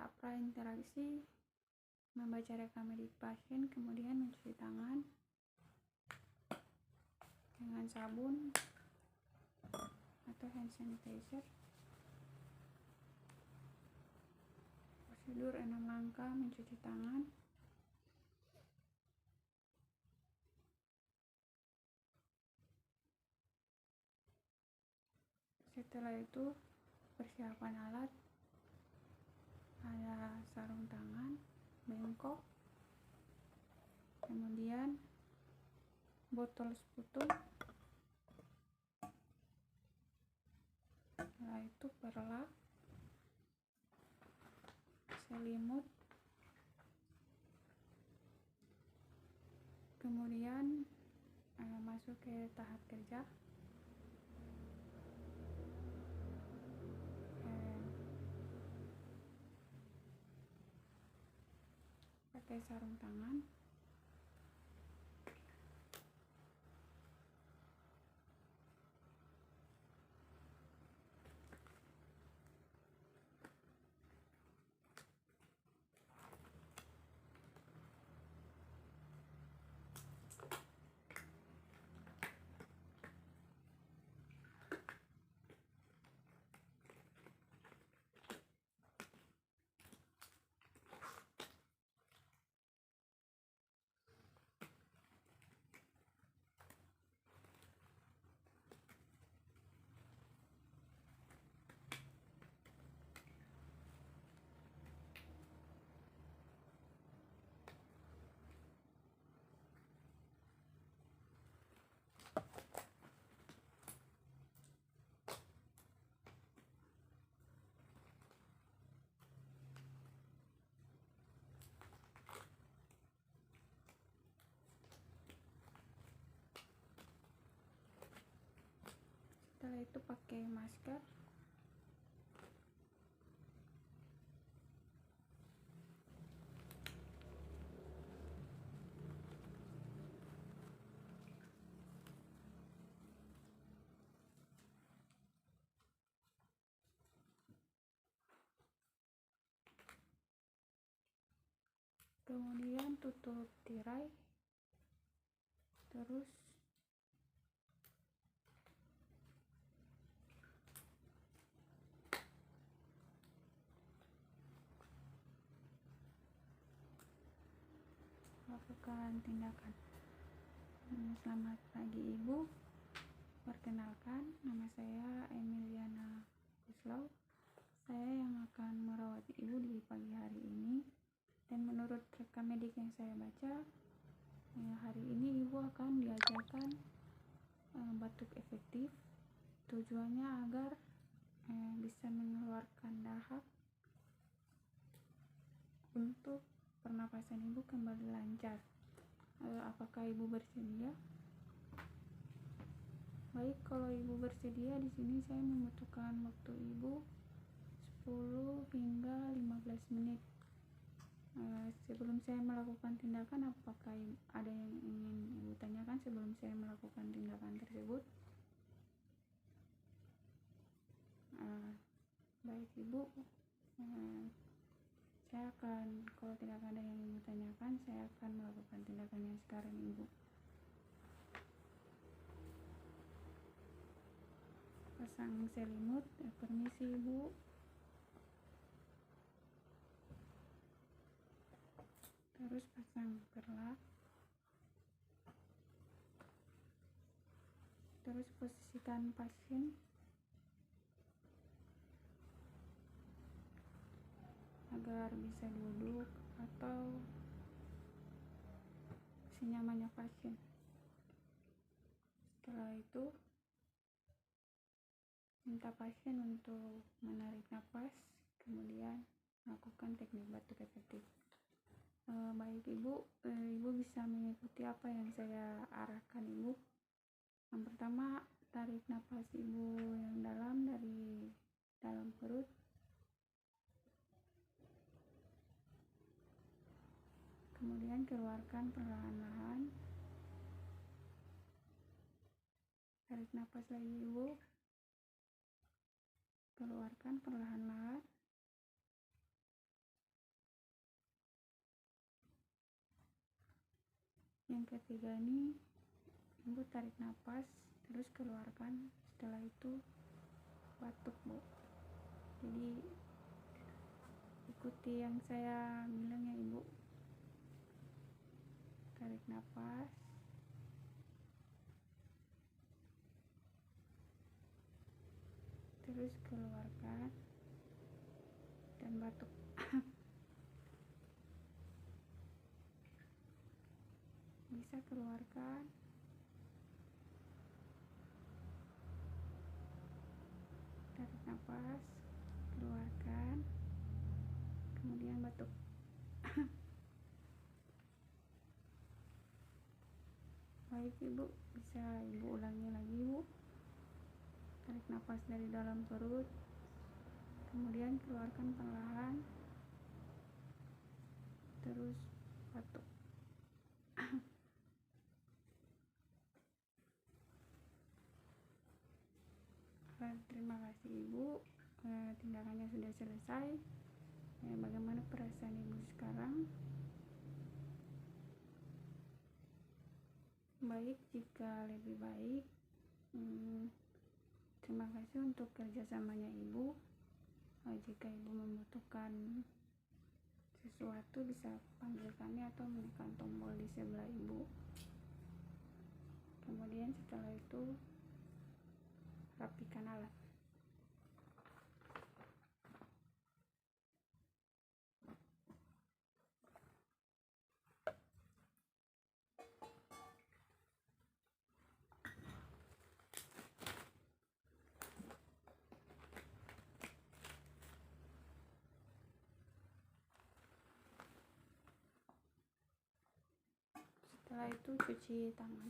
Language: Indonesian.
tahap prainteraksi, membaca rekam medis pasien, kemudian mencuci tangan dengan sabun atau hand sanitizer. Prosedur 6 langkah mencuci tangan. Setelah itu persiapan alat, ada sarung tangan, bengkok, kemudian botol sputum, setelah itu perlak, selimut, kemudian masuk ke tahap kerja. Pakai sarung tangan, setelah itu pakai masker. Kemudian tutup tirai, terus lakukan tindakan. Selamat pagi Ibu, perkenalkan nama saya Emiliana Kuslau. Saya yang akan merawat Ibu di pagi hari ini. Dan menurut rekam medik yang saya baca, hari ini Ibu akan diajarkan batuk efektif. Tujuannya agar bisa mengeluarkan dahak untuk pernapasan Ibu kembali lancar. Apakah Ibu bersedia? Baik, kalau Ibu bersedia, di sini saya membutuhkan waktu Ibu 10 hingga 15 menit. Sebelum saya melakukan tindakan, apakah ada yang ingin Ibu tanyakan sebelum saya melakukan tindakan tersebut? Baik Ibu, saya akan, kalau tidak ada yang Ibu tanyakan, saya akan melakukan tindakan yang sekarang Ibu. Pasang selimut, permisi Ibu. Terus pasang perlak. Terus posisikan pasien agar bisa duduk atau senyamannya pasien. Setelah itu minta pasien untuk menarik napas, kemudian melakukan teknik batuk efektif. Baik Ibu, Ibu bisa mengikuti apa yang saya arahkan Ibu. Yang pertama, tarik napas Ibu yang dalam dari dalam perut. Kemudian keluarkan perlahan-lahan. Tarik napas lagi Ibu. Keluarkan perlahan-lahan. Yang ketiga ini, ibu tarik nafas terus keluarkan, setelah itu batuk, Bu. Jadi ikuti yang saya bilang ya, Ibu. Tarik nafas, terus keluarkan dan batuk. Bisa keluarkan, tarik nafas, keluarkan, kemudian batuk. Baik Ibu, bisa Ibu ulangi lagi, Bu. Tarik nafas dari dalam perut, kemudian keluarkan perlahan, terus batuk. Terima kasih Ibu, tindakannya sudah selesai. Bagaimana perasaan Ibu sekarang? Baik, jika lebih baik, terima kasih untuk kerjasamanya Ibu. Jika Ibu membutuhkan sesuatu, bisa panggil kami atau menekan tombol di sebelah Ibu. Kemudian setelah itu rapikan alat. Setelah itu cuci tangan.